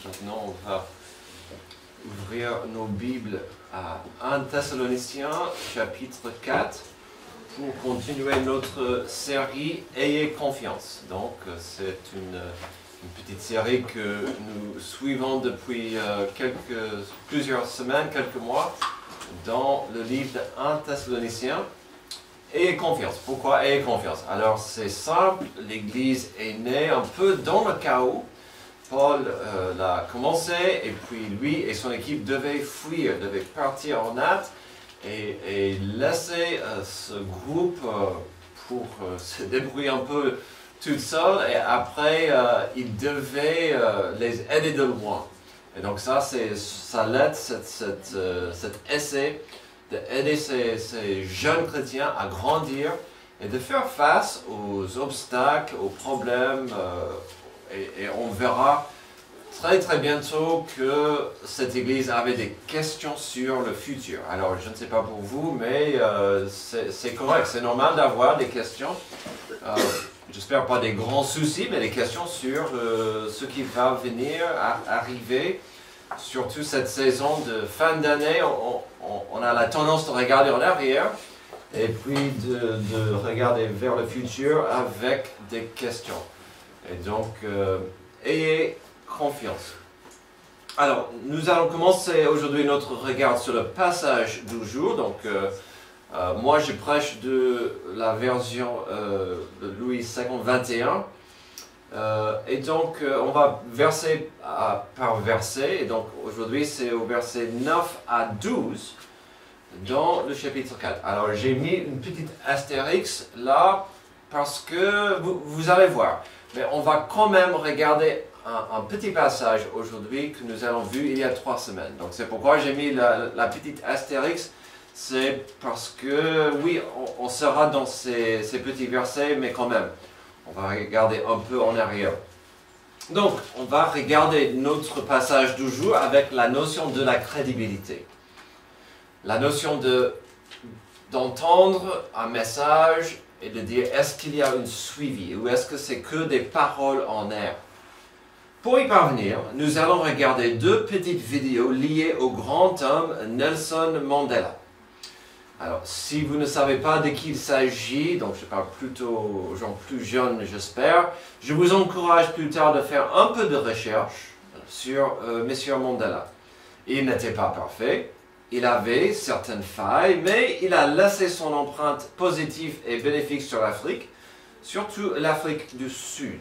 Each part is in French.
maintenant on va ouvrir nos Bibles à 1 Thessaloniciens, chapitre 4, pour continuer notre série « Ayez confiance ». Donc, c'est une petite série que nous suivons depuis plusieurs semaines, quelques mois, dans le livre de 1 Thessaloniciens. Ayez confiance. Pourquoi ayez confiance? Alors, c'est simple, l'Église est née un peu dans le chaos. Paul l'a commencé, et puis lui et son équipe devaient fuir, devaient partir en hâte et laisser ce groupe pour se débrouiller un peu tout seul, et après il devait les aider de loin. Et donc ça l'aide, cet essai d'aider ces jeunes chrétiens à grandir et de faire face aux obstacles, aux problèmes, et on verra très bientôt que cette église avait des questions sur le futur. Alors je ne sais pas pour vous, mais c'est correct, c'est normal d'avoir des questions. J'espère pas des grands soucis, mais des questions sur ce qui va venir arriver. Surtout cette saison de fin d'année, on a la tendance de regarder en arrière et puis de regarder vers le futur avec des questions. Et donc, ayez confiance. Alors, nous allons commencer aujourd'hui notre regard sur le passage du jour. Donc, moi, je prêche de la version de Louis II 21. Et donc, on va verset par verset. Et donc, aujourd'hui, c'est au verset 9 à 12 dans le chapitre 4. Alors, j'ai mis une petite astérix là parce que vous allez voir. Mais on va quand même regarder un petit passage aujourd'hui que nous avons vu il y a 3 semaines. Donc, c'est pourquoi j'ai mis la petite astérix. C'est parce que, oui, on sera dans ces petits versets, mais quand même. On va regarder un peu en arrière. Donc, on va regarder notre passage du jour avec la notion de la crédibilité. La notion d'entendre un message et de dire est-ce qu'il y a un suivi ou est-ce que c'est que des paroles en air. Pour y parvenir, nous allons regarder 2 petites vidéos liées au grand homme Nelson Mandela. Alors, si vous ne savez pas de qui il s'agit, donc je parle plutôt aux gens plus jeunes, j'espère, je vous encourage plus tard de faire un peu de recherche sur Monsieur Mandela. Il n'était pas parfait, il avait certaines failles, mais il a laissé son empreinte positive et bénéfique sur l'Afrique, surtout l'Afrique du Sud.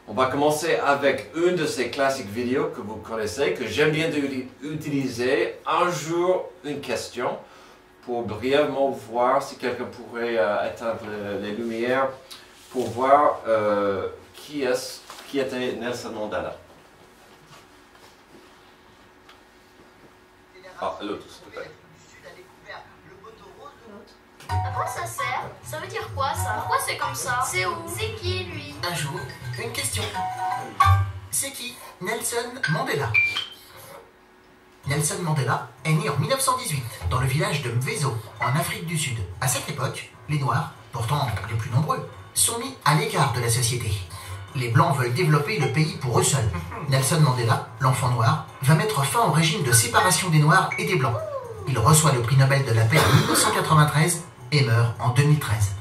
On va commencer avec une de ces classiques vidéos que vous connaissez, que j'aime bien utiliser, un jour une question, pour brièvement voir si quelqu'un pourrait éteindre les lumières pour voir qui était Nelson Mandela. Ah, l'autre, s'il te plaît. À quoi ça sert? Ça veut dire quoi ça? Pourquoi c'est comme ça? C'est où? C'est qui lui? Un jour, une question. C'est qui Nelson Mandela? Nelson Mandela est né en 1918 dans le village de Mvezo, en Afrique du Sud. À cette époque, les Noirs, pourtant les plus nombreux, sont mis à l'écart de la société. Les Blancs veulent développer le pays pour eux seuls. Nelson Mandela, l'enfant noir, va mettre fin au régime de séparation des Noirs et des Blancs. Il reçoit le prix Nobel de la paix en 1993 et meurt en 2013.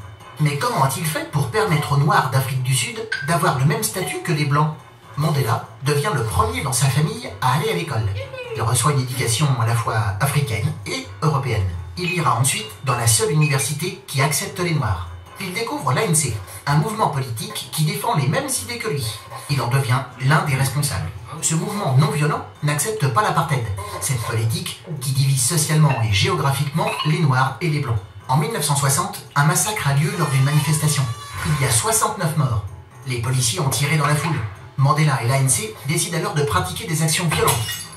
Mais comment a-t-il fait pour permettre aux Noirs d'Afrique du Sud d'avoir le même statut que les Blancs? Mandela devient le premier dans sa famille à aller à l'école. Il reçoit une éducation à la fois africaine et européenne. Il ira ensuite dans la seule université qui accepte les Noirs. Il découvre l'ANC, un mouvement politique qui défend les mêmes idées que lui. Il en devient l'un des responsables. Ce mouvement non violent n'accepte pas l'apartheid, cette politique qui divise socialement et géographiquement les Noirs et les Blancs. En 1960, un massacre a lieu lors d'une manifestation. Il y a 69 morts. Les policiers ont tiré dans la foule. Mandela et l'ANC décident alors de pratiquer des actions violentes,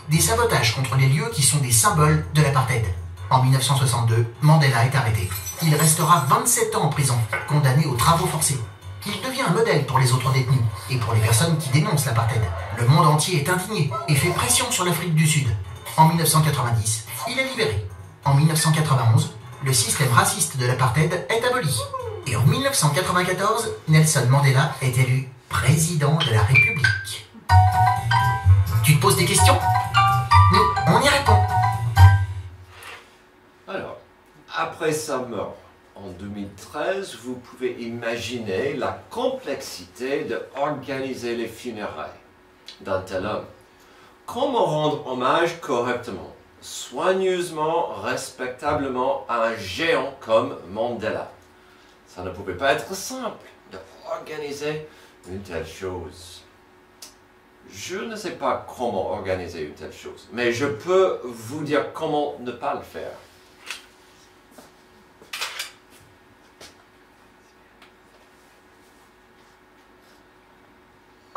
des sabotages contre les lieux qui sont des symboles de l'apartheid. En 1962, Mandela est arrêté. Il restera 27 ans en prison, condamné aux travaux forcés. Il devient un modèle pour les autres détenus et pour les personnes qui dénoncent l'apartheid. Le monde entier est indigné et fait pression sur l'Afrique du Sud. En 1990, il est libéré. En 1991, le système raciste de l'apartheid est aboli. Et en 1994, Nelson Mandela est élu président de la République. Tu te poses des questions? Nous, on y répond. Alors, après sa mort en 2013, vous pouvez imaginer la complexité d'organiser les funérailles d'un tel homme. Comment rendre hommage correctement, soigneusement, respectablement à un géant comme Mandela? Ça ne pouvait pas être simple d'organiser une telle chose. Je ne sais pas comment organiser une telle chose, mais je peux vous dire comment ne pas le faire.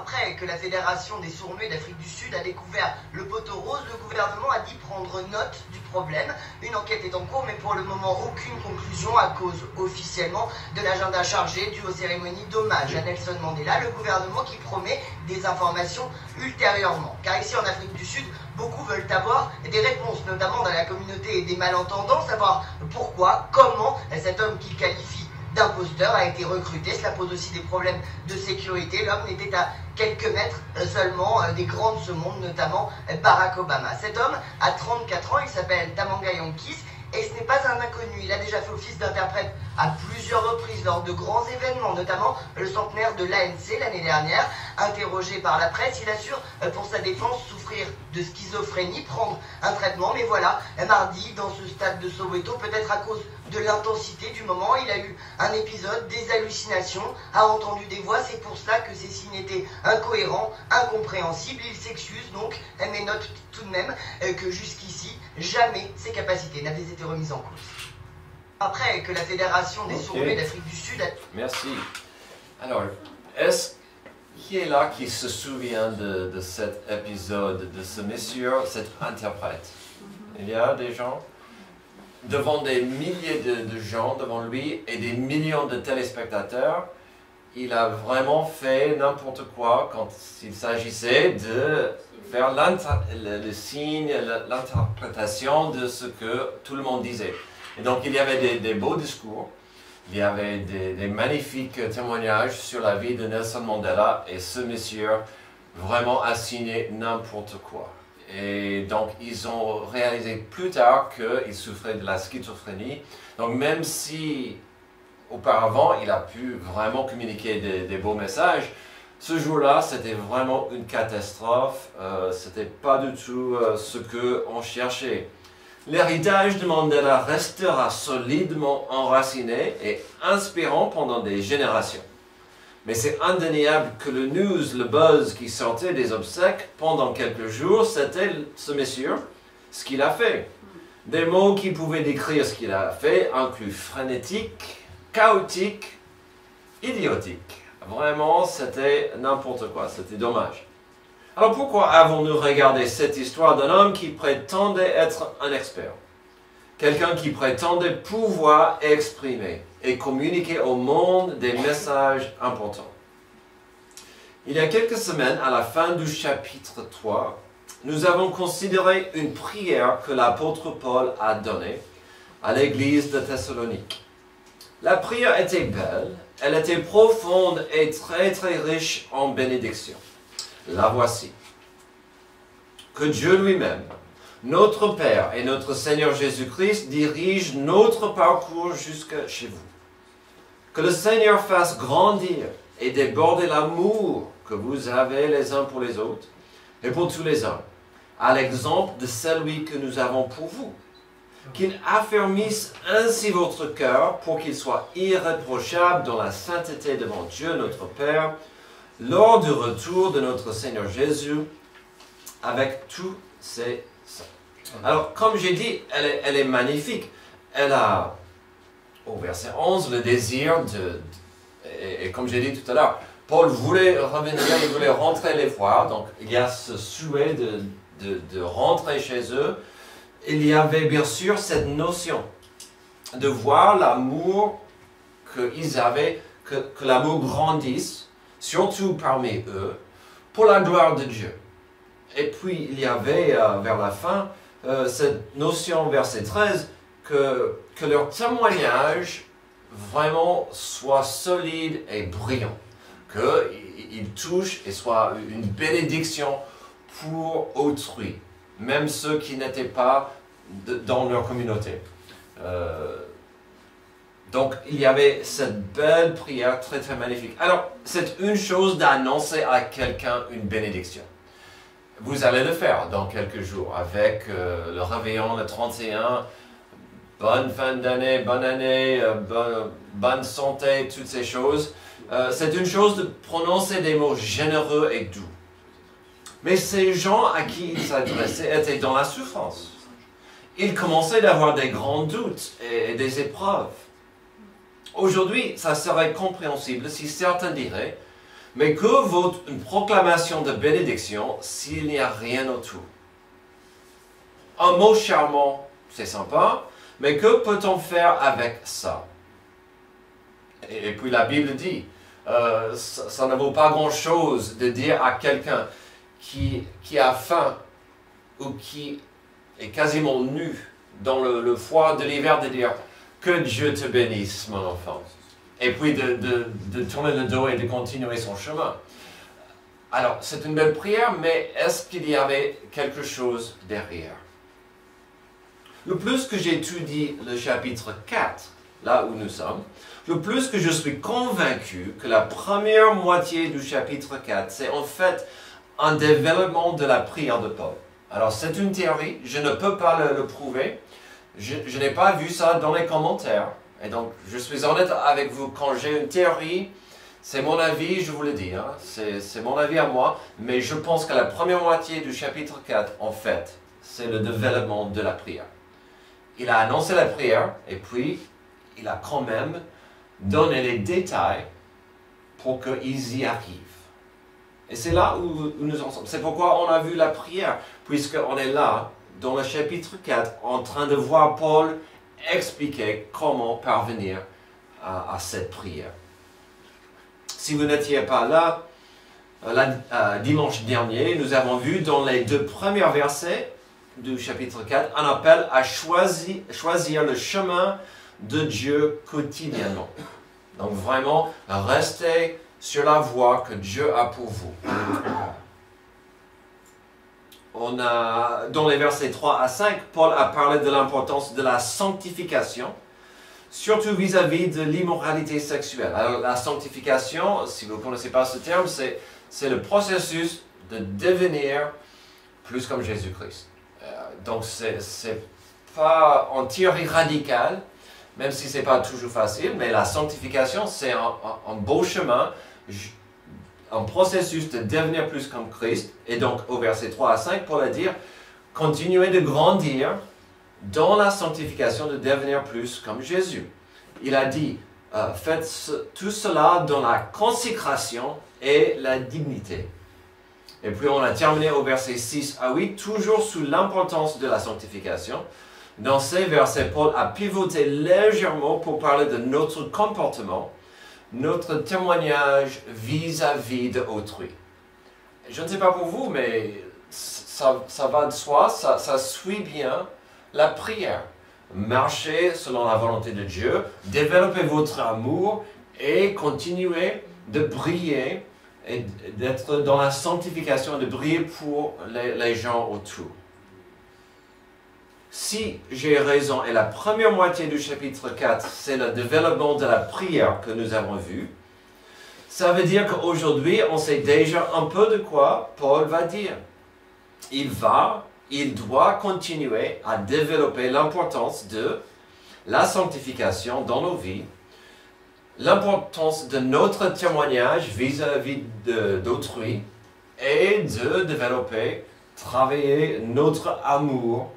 Après que la Fédération des sourds-muets d'Afrique du Sud a découvert le poteau rose, le gouvernement a dit prendre note du problème. Une enquête est en cours, mais pour le moment, aucune conclusion à cause officiellement de l'agenda chargé dû aux cérémonies d'hommage à Nelson Mandela, le gouvernement qui promet des informations ultérieurement. Car ici en Afrique du Sud, beaucoup veulent avoir des réponses, notamment dans la communauté des malentendants, savoir pourquoi, comment cet homme qu'il qualifie d'imposteur a été recruté. Cela pose aussi des problèmes de sécurité. L'homme n'était à quelques mètres seulement des grands de ce monde, notamment Barack Obama. Cet homme a 34 ans, il s'appelle Tamanga Yonkis, et ce n'est pas un inconnu. Il a déjà fait office d'interprète à plusieurs reprises lors de grands événements, notamment le centenaire de l'ANC l'année dernière. Interrogé par la presse, il assure pour sa défense souffrir de schizophrénie, prendre un traitement. Mais voilà, mardi, dans ce stade de Soweto, peut-être à cause de l'intensité du moment, il a eu un épisode, des hallucinations, a entendu des voix. C'est pour cela que ces signes étaient incohérents, incompréhensibles. Il s'excuse donc, mais note tout de même que jusqu'ici, jamais ses capacités n'avaient été remises en cause. Après que la Fédération des sourds-muets d'Afrique du Sud a... Merci. Alors, est-ce qui est là qui se souvient de cet épisode, de ce monsieur, cet interprète? Il y a des gens devant des milliers de gens devant lui et des millions de téléspectateurs. Il a vraiment fait n'importe quoi quand il s'agissait de faire le signe, l'interprétation de ce que tout le monde disait. Et donc il y avait des beaux discours, il y avait des magnifiques témoignages sur la vie de Nelson Mandela, et ce monsieur vraiment a signé n'importe quoi. Et donc ils ont réalisé plus tard qu'il souffrait de la schizophrénie. Donc même si auparavant il a pu vraiment communiquer des beaux messages, ce jour-là c'était vraiment une catastrophe, c'était pas du tout ce qu'on cherchait. L'héritage de Mandela restera solidement enraciné et inspirant pendant des générations. Mais c'est indéniable que le news, le buzz qui sortait des obsèques pendant quelques jours, c'était ce monsieur, ce qu'il a fait. Des mots qui pouvaient décrire ce qu'il a fait incluent frénétique, chaotique, idiotique. Vraiment, c'était n'importe quoi, c'était dommage. Alors pourquoi avons-nous regardé cette histoire d'un homme qui prétendait être un expert? Quelqu'un qui prétendait pouvoir exprimer et communiquer au monde des messages importants. Il y a quelques semaines, à la fin du chapitre 3, nous avons considéré une prière que l'apôtre Paul a donnée à l'église de Thessalonique. La prière était belle, elle était profonde et très riche en bénédictions. La voici. Que Dieu lui-même, notre Père et notre Seigneur Jésus-Christ dirige notre parcours jusqu'à chez vous. Que le Seigneur fasse grandir et déborder l'amour que vous avez les uns pour les autres et pour tous les hommes, à l'exemple de celui que nous avons pour vous. Qu'il affermisse ainsi votre cœur pour qu'il soit irréprochable dans la sainteté devant Dieu notre Père, lors du retour de notre Seigneur Jésus, avec tous ses saints. Alors, comme j'ai dit, elle est magnifique. Elle a, au verset 11, le désir et comme j'ai dit tout à l'heure, Paul voulait revenir, il voulait rentrer les voir, donc il y a ce souhait de rentrer chez eux. Il y avait bien sûr cette notion de voir l'amour qu'ils avaient, que l'amour grandisse, surtout parmi eux, pour la gloire de Dieu. Et puis il y avait vers la fin cette notion, verset 13, que leur témoignage vraiment soit solide et brillant, qu'il touche et soit une bénédiction pour autrui, même ceux qui n'étaient pas dans leur communauté. Donc, il y avait cette belle prière très très magnifique. Alors, c'est une chose d'annoncer à quelqu'un une bénédiction. Vous allez le faire dans quelques jours avec le réveillon, le 31. Bonne fin d'année, bonne année, bonne santé, toutes ces choses. C'est une chose de prononcer des mots généreux et doux. Mais ces gens à qui il s'adressait étaient dans la souffrance. Ils commençaient d'avoir des grands doutes et des épreuves. Aujourd'hui, ça serait compréhensible si certains diraient « Mais que vaut une proclamation de bénédiction s'il n'y a rien autour ?» Un mot charmant, c'est sympa, mais que peut-on faire avec ça? Et puis la Bible dit, ça ne vaut pas grand-chose de dire à quelqu'un qui a faim ou qui est quasiment nu dans le froid de l'hiver de dire « Que Dieu te bénisse, mon enfant ». Et puis de tourner le dos et de continuer son chemin. Alors, c'est une belle prière, mais est-ce qu'il y avait quelque chose derrière? Le plus que j'étudie le chapitre 4, là où nous sommes, le plus que je suis convaincu que la première moitié du chapitre 4, c'est en fait un développement de la prière de Paul. Alors, c'est une théorie, je ne peux pas le prouver, je n'ai pas vu ça dans les commentaires. Et donc, je suis honnête avec vous, quand j'ai une théorie, c'est mon avis, je vous le dis, hein, c'est mon avis à moi, mais je pense que la première moitié du chapitre 4, en fait, c'est le développement de la prière. Il a annoncé la prière, et puis, il a quand même donné les détails pour qu'ils y arrivent. Et c'est là où nous en sommes. C'est pourquoi on a vu la prière, puisqu'on est là, dans le chapitre 4, en train de voir Paul expliquer comment parvenir à cette prière. Si vous n'étiez pas là, dimanche dernier, nous avons vu dans les 2 premiers versets du chapitre 4 un appel à choisir le chemin de Dieu quotidiennement. Donc vraiment, restez sur la voie que Dieu a pour vous. Dans les versets 3 à 5, Paul a parlé de l'importance de la sanctification, surtout vis-à-vis de l'immoralité sexuelle. Alors, la sanctification, si vous ne connaissez pas ce terme, c'est le processus de devenir plus comme Jésus-Christ. Donc, c'est pas en théorie radicale, même si ce n'est pas toujours facile, mais la sanctification, c'est un beau chemin, un processus de devenir plus comme Christ. Et donc, au verset 3 à 5, Paul a dit, continuez de grandir dans la sanctification, de devenir plus comme Jésus. Il a dit, faites tout cela dans la consécration et la dignité. Et puis on a terminé au verset 6 à 8, toujours sous l'importance de la sanctification. Dans ces versets, Paul a pivoté légèrement pour parler de notre comportement, notre témoignage vis-à-vis d'autrui. Je ne sais pas pour vous, mais ça va de soi, ça suit bien la prière. Marchez selon la volonté de Dieu, développez votre amour et continuez de briller et d'être dans la sanctification et de briller pour les gens autour. Si j'ai raison, et la première moitié du chapitre 4, c'est le développement de la prière que nous avons vu, ça veut dire qu'aujourd'hui, on sait déjà un peu de quoi Paul va dire. Il doit continuer à développer l'importance de la sanctification dans nos vies, l'importance de notre témoignage vis-à-vis d'autrui, et de développer, travailler notre amour,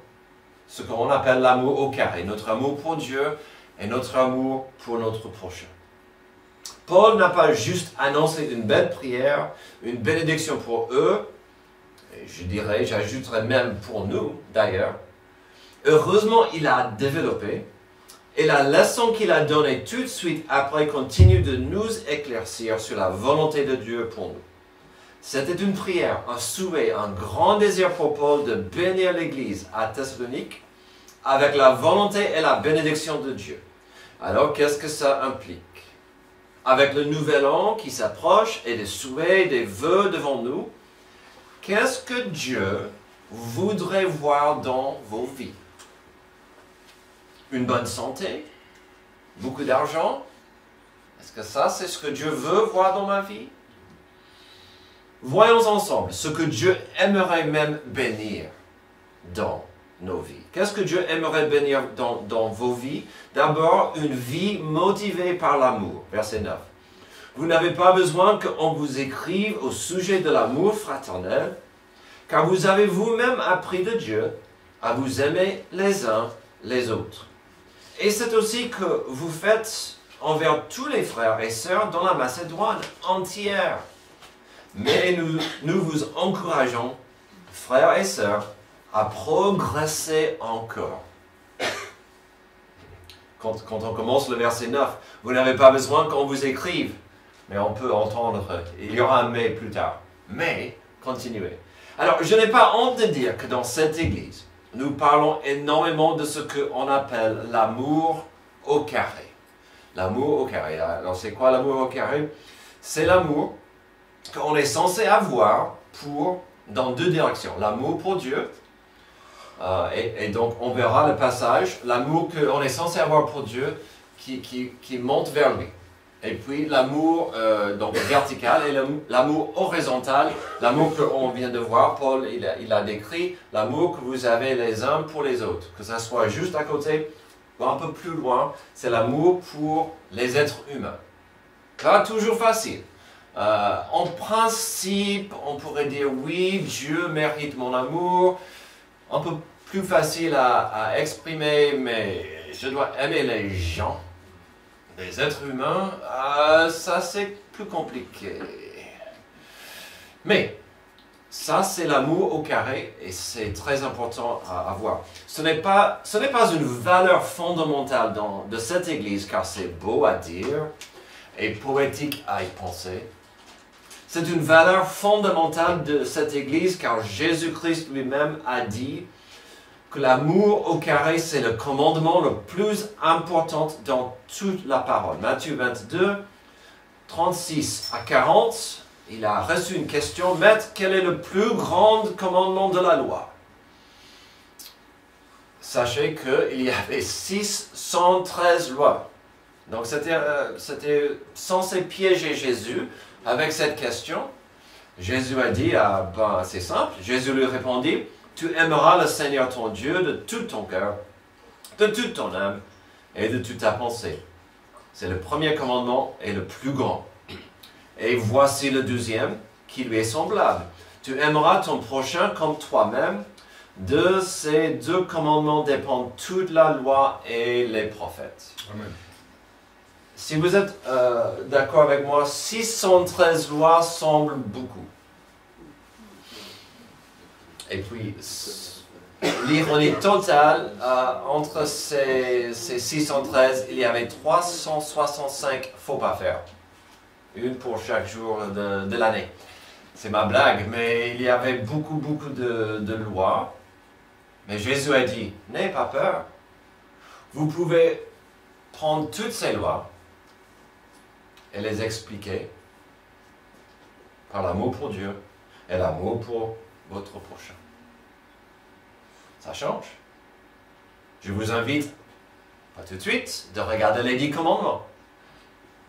ce qu'on appelle l'amour au carré, notre amour pour Dieu et notre amour pour notre prochain. Paul n'a pas juste annoncé une belle prière, une bénédiction pour eux, et j'ajouterais même pour nous d'ailleurs. Heureusement, il a développé, et la leçon qu'il a donnée tout de suite après continue de nous éclaircir sur la volonté de Dieu pour nous. C'était une prière, un souhait, un grand désir pour Paul de bénir l'Église à Thessalonique avec la volonté et la bénédiction de Dieu. Alors, qu'est-ce que ça implique? Avec le nouvel an qui s'approche et des souhaits, des vœux devant nous, qu'est-ce que Dieu voudrait voir dans vos vies? Une bonne santé? Beaucoup d'argent? Est-ce que ça, c'est ce que Dieu veut voir dans ma vie? Voyons ensemble ce que Dieu aimerait même bénir dans nos vies. Qu'est-ce que Dieu aimerait bénir dans vos vies? D'abord, une vie motivée par l'amour. Verset 9. Vous n'avez pas besoin qu'on vous écrive au sujet de l'amour fraternel, car vous avez vous-même appris de Dieu à vous aimer les uns les autres. Et c'est aussi que vous faites envers tous les frères et sœurs dans la Macédoine entière. Mais nous vous encourageons, frères et sœurs, à progresser encore. Quand on commence le verset 9, vous n'avez pas besoin qu'on vous écrive. Mais on peut entendre, il y aura un mais plus tard. Mais, continuez. Alors, je n'ai pas honte de dire que dans cette église, nous parlons énormément de ce qu'on appelle l'amour au carré. L'amour au carré. Alors, c'est quoi l'amour au carré? C'est l'amour qu'on est censé avoir dans deux directions. L'amour pour Dieu, et donc on verra le passage, l'amour qu'on est censé avoir pour Dieu qui monte vers lui. Et puis l'amour donc vertical et l'amour horizontal, l'amour qu'on vient de voir, Paul il a décrit, l'amour que vous avez les uns pour les autres, que ça soit juste à côté ou un peu plus loin, c'est l'amour pour les êtres humains. Pas toujours facile. En principe, on pourrait dire oui, Dieu mérite mon amour, un peu plus facile à exprimer, mais je dois aimer les gens. Les êtres humains, ça c'est plus compliqué. Mais, ça c'est l'amour au carré et c'est très important à avoir. Ce n'est pas une valeur fondamentale de cette église car c'est beau à dire et poétique à y penser. C'est une valeur fondamentale de cette église car Jésus-Christ lui-même a dit que l'amour au carré, c'est le commandement le plus important dans toute la parole. Matthieu 22, 36 à 40, il a reçu une question. Maître, quel est le plus grand commandement de la loi? Sachez qu'il y avait 613 lois. Donc c'était censé piéger Jésus avec cette question. Jésus a dit, c'est simple. Jésus lui répondit, tu aimeras le Seigneur ton Dieu de tout ton cœur, de toute ton âme et de toute ta pensée. C'est le premier commandement et le plus grand. Et voici le deuxième qui lui est semblable. Tu aimeras ton prochain comme toi-même. De ces deux commandements dépendent toute la loi et les prophètes. Amen. Si vous êtes d'accord avec moi, 613 lois semblent beaucoup. Et puis, l'ironie totale, entre ces 613, il y avait 365 faux pas faire. Une pour chaque jour de l'année. C'est ma blague, mais il y avait beaucoup de lois. Mais Jésus a dit, n'ayez pas peur. Vous pouvez prendre toutes ces lois et les expliquer par l'amour pour Dieu et l'amour pour votre prochain. Ça change. Je vous invite, pas tout de suite, de regarder les 10 commandements.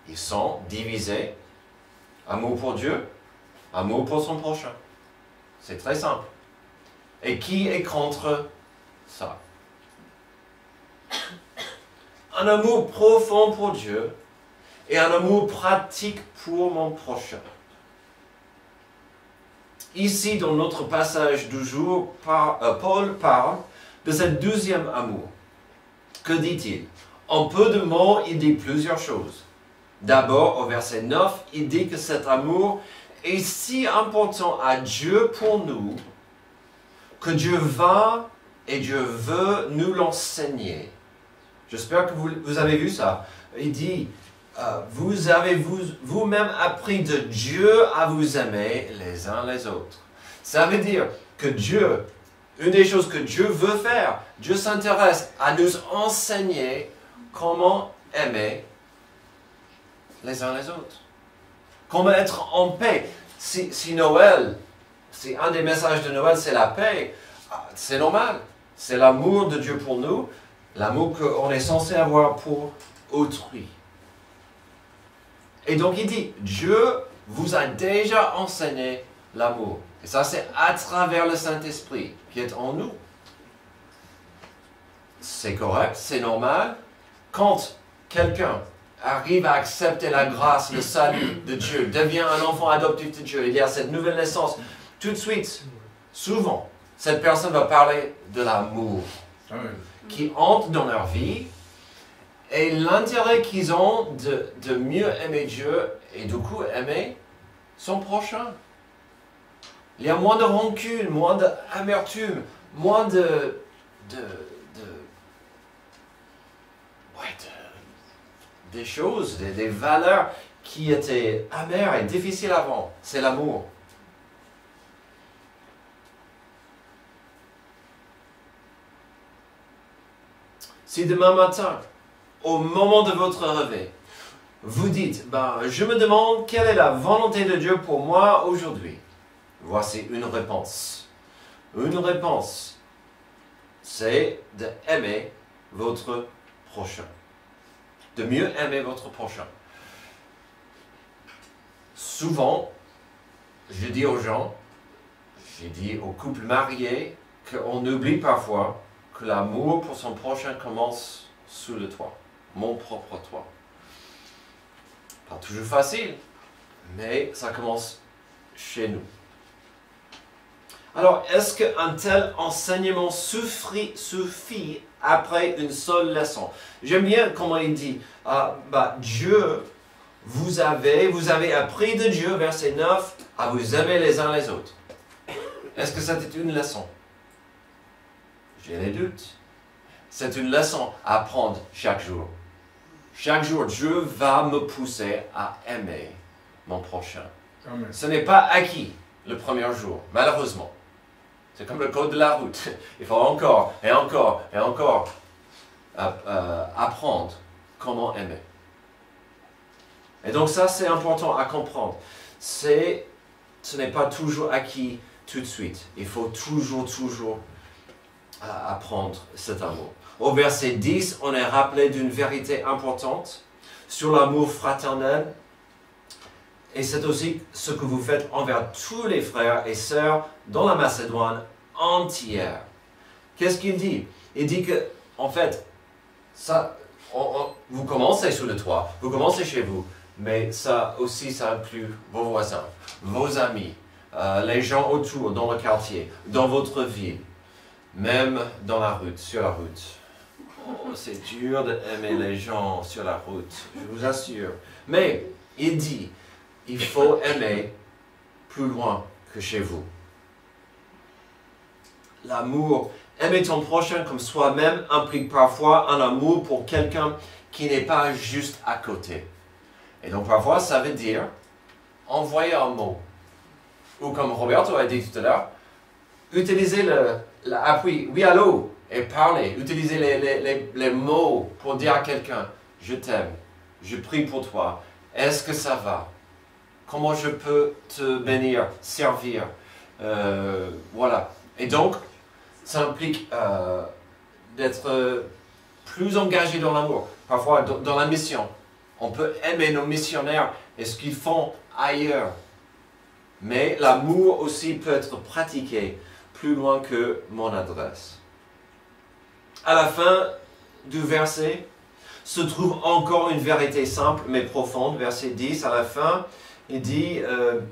Ils sont divisés. Amour pour Dieu, amour pour son prochain. C'est très simple. Et qui est contre ça? Un amour profond pour Dieu et un amour pratique pour mon prochain. Ici, dans notre passage du jour, Paul parle de ce deuxième amour. Que dit-il? En peu de mots, il dit plusieurs choses. D'abord, au verset 9, il dit que cet amour est si important à Dieu pour nous que Dieu va et Dieu veut nous l'enseigner. J'espère que vous avez vu ça. Il dit, vous avez vous-même appris de Dieu à vous aimer les uns les autres. Ça veut dire que Dieu, une des choses que Dieu veut faire, Dieu s'intéresse à nous enseigner comment aimer les uns les autres. Comment être en paix. Si Noël, si un des messages de Noël, c'est la paix, c'est normal. C'est l'amour de Dieu pour nous, l'amour qu'on est censé avoir pour autrui. Et donc il dit, Dieu vous a déjà enseigné l'amour. Et ça, c'est à travers le Saint-Esprit qui est en nous. C'est correct, c'est normal. Quand quelqu'un arrive à accepter la grâce, le salut de Dieu, devient un enfant adoptif de Dieu, il y a cette nouvelle naissance, tout de suite, souvent, cette personne va parler de l'amour qui entre dans leur vie et l'intérêt qu'ils ont de mieux aimer Dieu et du coup aimer son prochain. Il y a moins de rancune, moins d'amertume, moins des choses, des valeurs qui étaient amères et difficiles avant. C'est l'amour. Si demain matin, au moment de votre réveil, vous dites, je me demande quelle est la volonté de Dieu pour moi aujourd'hui. Voici une réponse. Une réponse, c'est d'aimer votre prochain. De mieux aimer votre prochain. Souvent, je dis aux gens, j'ai dit aux couples mariés, qu'on oublie parfois que l'amour pour son prochain commence sous le toit, mon propre toit. Pas toujours facile, mais ça commence chez nous. Alors, est-ce qu'un tel enseignement suffit après une seule leçon? J'aime bien comment il dit, Dieu, vous avez appris de Dieu, verset 9, à vous aimer les uns les autres. Est-ce que c'était une leçon? J'ai des doutes. C'est une leçon à apprendre chaque jour. Chaque jour, Dieu va me pousser à aimer mon prochain. Amen. Ce n'est pas acquis le premier jour, malheureusement. C'est comme le code de la route. Il faut encore et encore et encore apprendre comment aimer. Et donc ça, c'est important à comprendre. Ce n'est pas toujours acquis tout de suite. Il faut toujours apprendre cet amour. Au verset 10, on est rappelé d'une vérité importante sur l'amour fraternel. Et c'est aussi ce que vous faites envers tous les frères et sœurs dans la Macédoine entière. Qu'est-ce qu'il dit? Il dit que, en fait, vous commencez sous le toit, vous commencez chez vous, mais ça inclut vos voisins, vos amis, les gens autour, dans le quartier, dans votre ville, même dans la route, sur la route. Oh, c'est dur d'aimer les gens sur la route, je vous assure. Mais il dit, il faut aimer plus loin que chez vous. L'amour, aimer ton prochain comme soi-même implique parfois un amour pour quelqu'un qui n'est pas juste à côté. Et donc parfois ça veut dire envoyer un mot. Ou comme Roberto a dit tout à l'heure, utiliser l'appui, oui allô, et parler, utiliser les mots pour dire à quelqu'un, je t'aime, je prie pour toi, est-ce que ça va? Comment je peux te bénir, servir? Voilà. Et donc, ça implique d'être plus engagé dans l'amour. Parfois, dans la mission. On peut aimer nos missionnaires et ce qu'ils font ailleurs. Mais l'amour aussi peut être pratiqué plus loin que mon adresse. À la fin du verset se trouve encore une vérité simple mais profonde. Verset 10, à la fin, il dit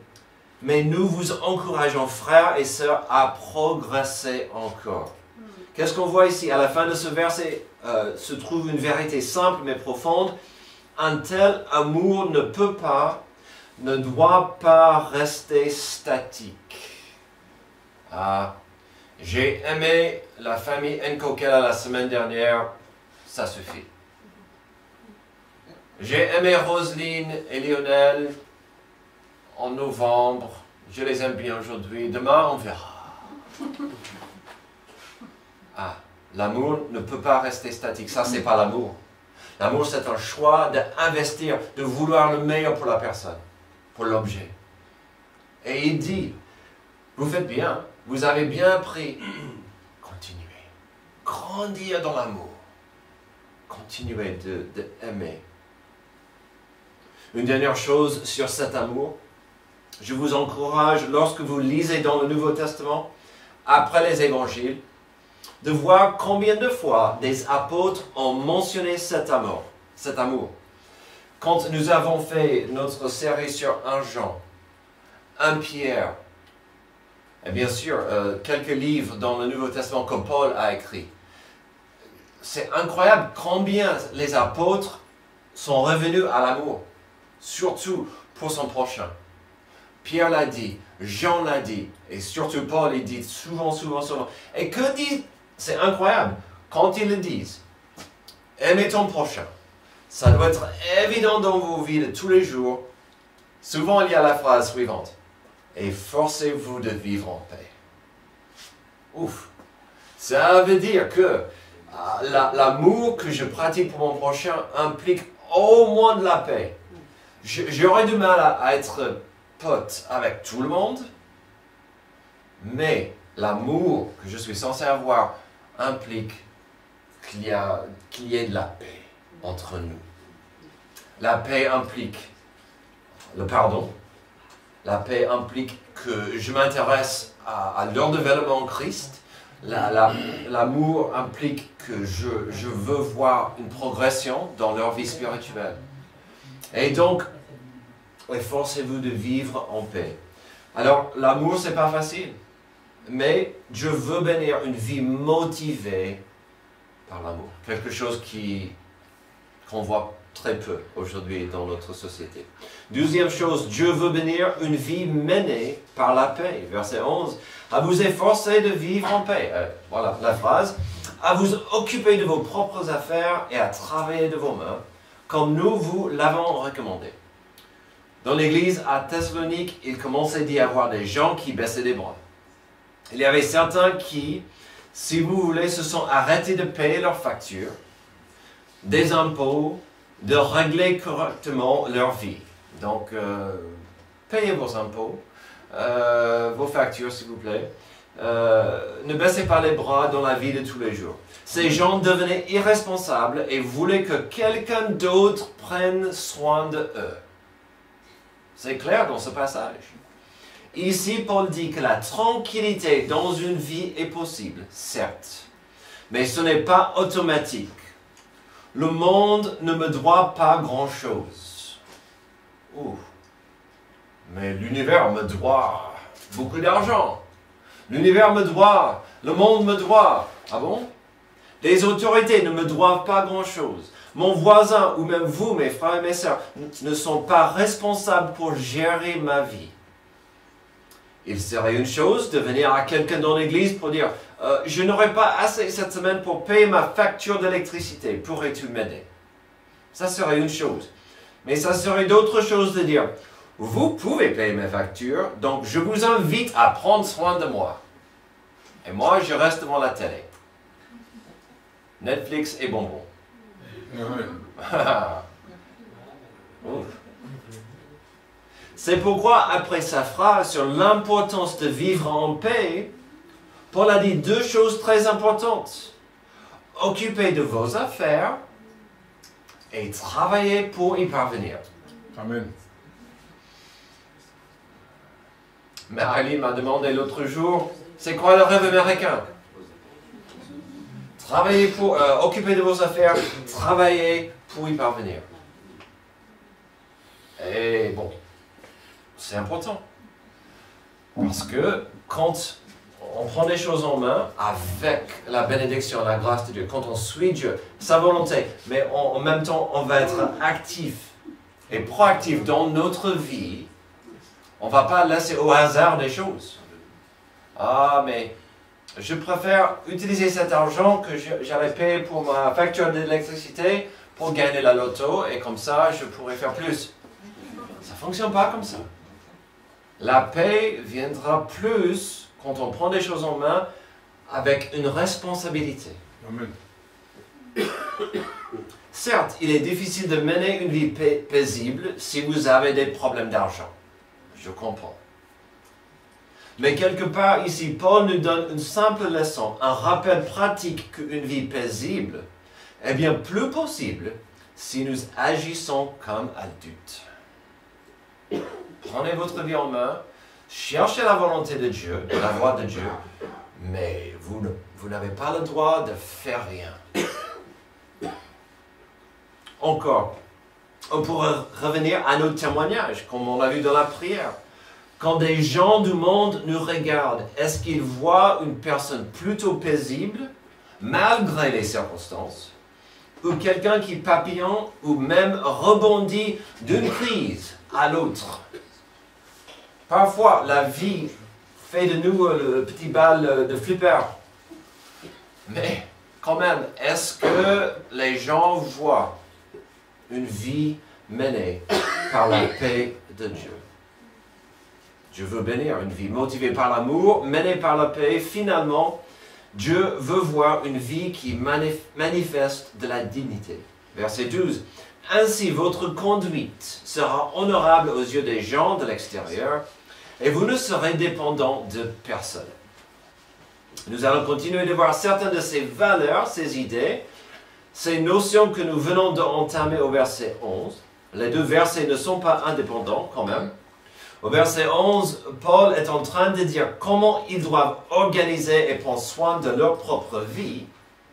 « Mais nous vous encourageons, frères et sœurs, à progresser encore. » Qu'est-ce qu'on voit ici? À la fin de ce verset se trouve une vérité simple mais profonde. Un tel amour ne doit pas rester statique. J'ai aimé la famille Nkokela la semaine dernière, ça suffit. J'ai aimé Roselyne et Lionel en novembre, je les aime bien aujourd'hui, demain on verra. L'amour ne peut pas rester statique, ça c'est pas l'amour. L'amour c'est un choix d'investir, de vouloir le meilleur pour la personne, pour l'objet. Et il dit, Vous faites bien, vous avez bien appris. Continuez. Grandir dans l'amour. Continuez d'aimer. Une dernière chose sur cet amour. Je vous encourage, lorsque vous lisez dans le Nouveau Testament, après les évangiles, de voir combien de fois des apôtres ont mentionné cet amour. Quand nous avons fait notre série sur 1 Jean, 1 Pierre, et bien sûr, quelques livres dans le Nouveau Testament que Paul a écrit. C'est incroyable combien les apôtres sont revenus à l'amour, surtout pour son prochain. Pierre l'a dit, Jean l'a dit, et surtout Paul il dit souvent. Et que dit, c'est incroyable, quand ils le disent, aimez ton prochain. Ça doit être évident dans vos vies de tous les jours. Souvent il y a la phrase suivante. Et forcez-vous de vivre en paix. Ouf. Ça veut dire que l'amour que je pratique pour mon prochain implique au moins de la paix. J'aurais du mal à être pote avec tout le monde, mais l'amour que je suis censé avoir implique qu'il y ait de la paix entre nous. La paix implique le pardon. La paix implique que je m'intéresse à leur développement en Christ. L'amour implique que je veux voir une progression dans leur vie spirituelle. Et donc, efforcez-vous de vivre en paix. Alors, l'amour, c'est pas facile. Mais je veux bénir une vie motivée par l'amour. Quelque chose qu'on voit très peu aujourd'hui dans notre société. Deuxième chose, Dieu veut bénir une vie menée par la paix. Verset 11, à vous efforcer de vivre en paix. Voilà la phrase. À vous occuper de vos propres affaires et à travailler de vos mains, comme nous vous l'avons recommandé. Dans l'église à Thessalonique, il commençait d'y avoir des gens qui baissaient les bras. Il y avait certains qui, si vous voulez, se sont arrêtés de payer leurs factures, des impôts, de régler correctement leur vie. Donc, payez vos impôts, vos factures, s'il vous plaît. Ne baissez pas les bras dans la vie de tous les jours. Ces gens devenaient irresponsables et voulaient que quelqu'un d'autre prenne soin de eux. C'est clair dans ce passage. Ici, Paul dit que la tranquillité dans une vie est possible, certes, mais ce n'est pas automatique. Le monde ne me doit pas grand-chose. Mais l'univers me doit beaucoup d'argent. L'univers me doit, le monde me doit. Ah bon? Les autorités ne me doivent pas grand-chose. Mon voisin ou même vous, mes frères et mes sœurs, ne sont pas responsables pour gérer ma vie. Il serait une chose de venir à quelqu'un dans l'église pour dire « Je n'aurai pas assez cette semaine pour payer ma facture d'électricité. Pourrais-tu m'aider » Ça serait une chose. Mais ça serait d'autre chose de dire « Vous pouvez payer mes factures, donc je vous invite à prendre soin de moi. » Et moi, je reste devant la télé. Netflix et bonbons. C'est pourquoi, après sa phrase sur l'importance de vivre en paix, Paul a dit deux choses très importantes. Occupez de vos affaires et travaillez pour y parvenir. Amen. Marie m'a demandé l'autre jour, c'est quoi le rêve américain? Travaillez pour, occupez de vos affaires, travaillez pour y parvenir. Et bon, c'est important. Parce que quand on prend les choses en main avec la bénédiction, la grâce de Dieu, quand on suit Dieu, sa volonté, mais en même temps, on va être actif et proactif dans notre vie, on ne va pas laisser au hasard des choses. Ah, mais je préfère utiliser cet argent que j'allais payer pour ma facture d'électricité pour gagner la loto et comme ça, je pourrais faire plus. Ça ne fonctionne pas comme ça. La paix viendra plus quand on prend des choses en main avec une responsabilité. Amen. Certes, il est difficile de mener une vie paisible si vous avez des problèmes d'argent. Je comprends. Mais quelque part ici, Paul nous donne une simple leçon, un rappel pratique qu'une vie paisible est bien plus possible si nous agissons comme adultes. Prenez votre vie en main, cherchez la volonté de Dieu, la voie de Dieu, mais vous n'avez pas le droit de faire rien. Encore, on pourrait revenir à nos témoignages, comme on l'a vu dans la prière. Quand des gens du monde nous regardent, est-ce qu'ils voient une personne plutôt paisible, malgré les circonstances, ou quelqu'un qui papillonne ou même rebondit d'une crise à l'autre? Parfois, la vie fait de nous le petit bal de flipper. Mais quand même, est-ce que les gens voient une vie menée par la paix de Dieu? Dieu veut bénir une vie motivée par l'amour, menée par la paix. Finalement, Dieu veut voir une vie qui manifeste de la dignité. Verset 12. Ainsi, votre conduite sera honorable aux yeux des gens de l'extérieur et vous ne serez dépendant de personne. Nous allons continuer de voir certaines de ces valeurs, ces idées, ces notions que nous venons d'entamer au verset 11. Les deux versets ne sont pas indépendants quand même. Au verset 11, Paul est en train de dire comment ils doivent organiser et prendre soin de leur propre vie.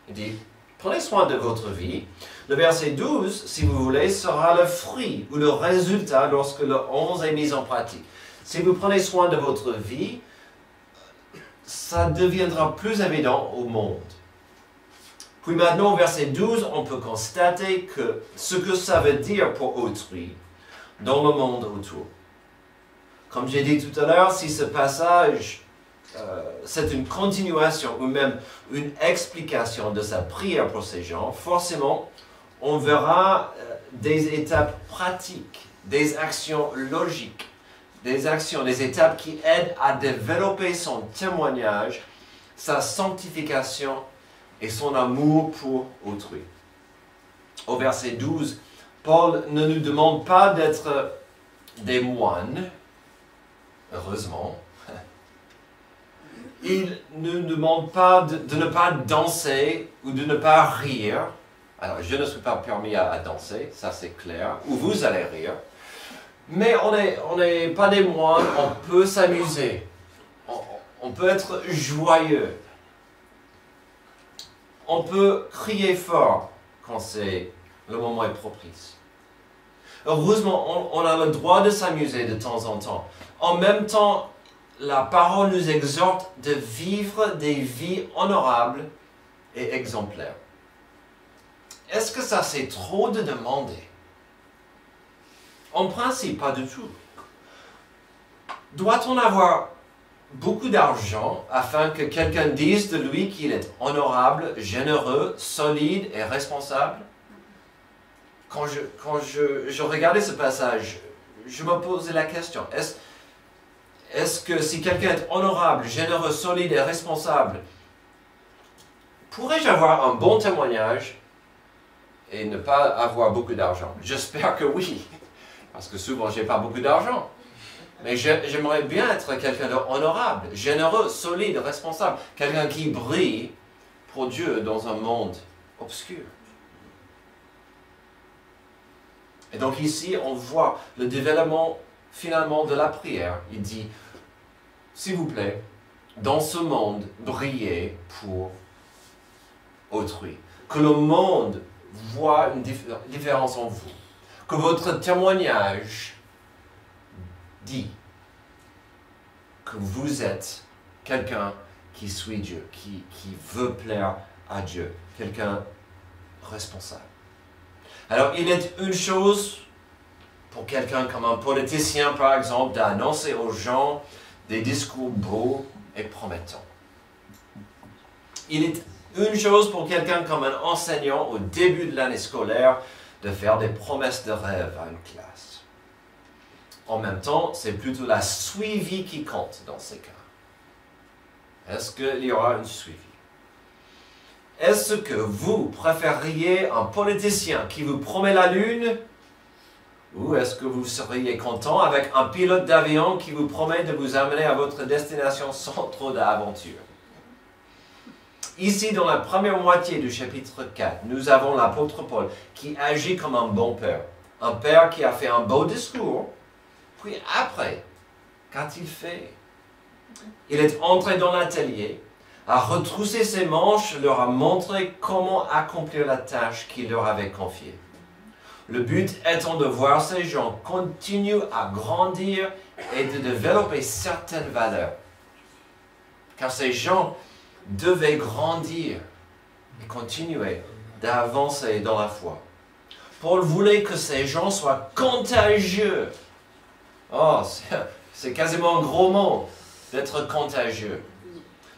Il dit, prenez soin de votre vie. Le verset 12, si vous voulez, sera le fruit ou le résultat lorsque le 11 est mis en pratique. Si vous prenez soin de votre vie, ça deviendra plus évident au monde. Puis maintenant, au verset 12, on peut constater que ce que ça veut dire pour autrui dans le monde autour. Comme j'ai dit tout à l'heure, si ce passage, c'est une continuation ou même une explication de sa prière pour ces gens, forcément, on verra des étapes pratiques, des actions logiques, des actions, des étapes qui aident à développer son témoignage, sa sanctification et son amour pour autrui. Au verset 12, Paul ne nous demande pas d'être des moines, heureusement. Il ne nous demande pas de ne pas danser ou de ne pas rire. Alors, je ne suis pas permis à danser, ça c'est clair, ou vous allez rire. Mais on n'est pas des moines, on peut s'amuser. On peut être joyeux. On peut crier fort quand le moment est propice. Heureusement, on a le droit de s'amuser de temps en temps. En même temps, la parole nous exhorte de vivre des vies honorables et exemplaires. Est-ce que ça c'est trop de demander? En principe, pas du tout. Doit-on avoir beaucoup d'argent afin que quelqu'un dise de lui qu'il est honorable, généreux, solide et responsable? Quand je regardais ce passage, je me posais la question, est-ce que si quelqu'un est honorable, généreux, solide et responsable, pourrais-je avoir un bon témoignage et ne pas avoir beaucoup d'argent? J'espère que oui, parce que souvent je n'ai pas beaucoup d'argent. Mais j'aimerais bien être quelqu'un d'honorable, généreux, solide, responsable, quelqu'un qui brille pour Dieu dans un monde obscur. Et donc ici, on voit le développement finalement de la prière. Il dit, s'il vous plaît, dans ce monde, brillez pour autrui. Que le monde voit une différence en vous. Que votre témoignage dit que vous êtes quelqu'un qui suit Dieu, qui veut plaire à Dieu, quelqu'un responsable. Alors, il est une chose pour quelqu'un comme un politicien, par exemple, d'annoncer aux gens des discours beaux et promettants. Il est une chose pour quelqu'un comme un enseignant au début de l'année scolaire de faire des promesses de rêve à une classe. En même temps, c'est plutôt la suivi qui compte dans ces cas. Est-ce qu'il y aura un suivi? Est-ce que vous préfériez un politicien qui vous promet la lune Ou est-ce que vous seriez content avec un pilote d'avion qui vous promet de vous amener à votre destination sans trop d'aventure? Ici, dans la première moitié du chapitre 4, nous avons l'apôtre Paul qui agit comme un bon père. Un père qui a fait un beau discours, puis après, qu'a-t-il fait? Il est entré dans l'atelier, a retroussé ses manches, leur a montré comment accomplir la tâche qu'il leur avait confiée. Le but étant de voir ces gens continuer à grandir et de développer certaines valeurs. Car ces gens devaient grandir et continuer d'avancer dans la foi. Paul voulait que ces gens soient contagieux. Oh, c'est quasiment un gros mot d'être contagieux.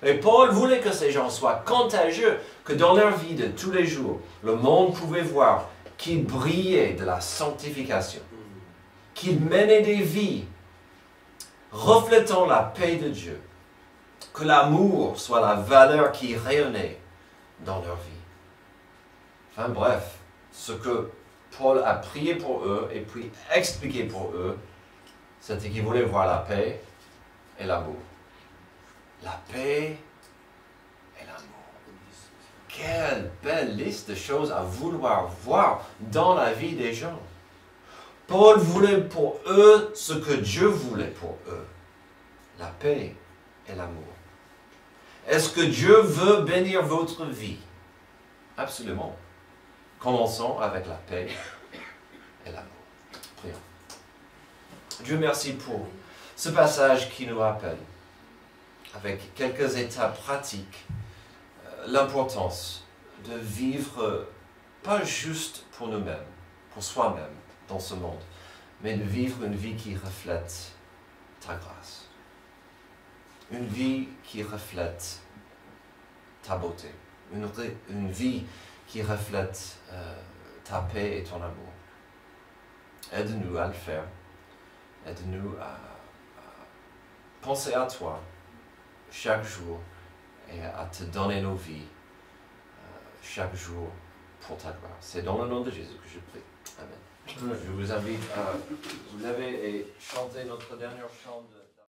Et Paul voulait que ces gens soient contagieux, que dans leur vie de tous les jours, le monde pouvait voir qu'ils brillaient de la sanctification, qu'ils menaient des vies reflétant la paix de Dieu, que l'amour soit la valeur qui rayonnait dans leur vie. Enfin bref, ce que Paul a prié pour eux et puis expliqué pour eux, c'était qu'ils voulaient voir la paix et l'amour. La paix et l'amour. Quelle belle liste de choses à vouloir voir dans la vie des gens. Paul voulait pour eux ce que Dieu voulait pour eux. La paix et l'amour. Est-ce que Dieu veut bénir votre vie? Absolument. Commençons avec la paix et l'amour. Prions. Dieu merci pour ce passage qui nous rappelle, avec quelques étapes pratiques, l'importance de vivre pas juste pour nous-mêmes, pour soi-même dans ce monde, mais de vivre une vie qui reflète ta grâce. Une vie qui reflète ta beauté. Une vie qui reflète ta paix et ton amour. Aide-nous à le faire. Aide-nous à penser à toi chaque jour et à te donner nos vies chaque jour pour ta gloire. C'est dans le nom de Jésus que je prie. Amen. Je vous invite à vous lever et chanter notre dernier chant de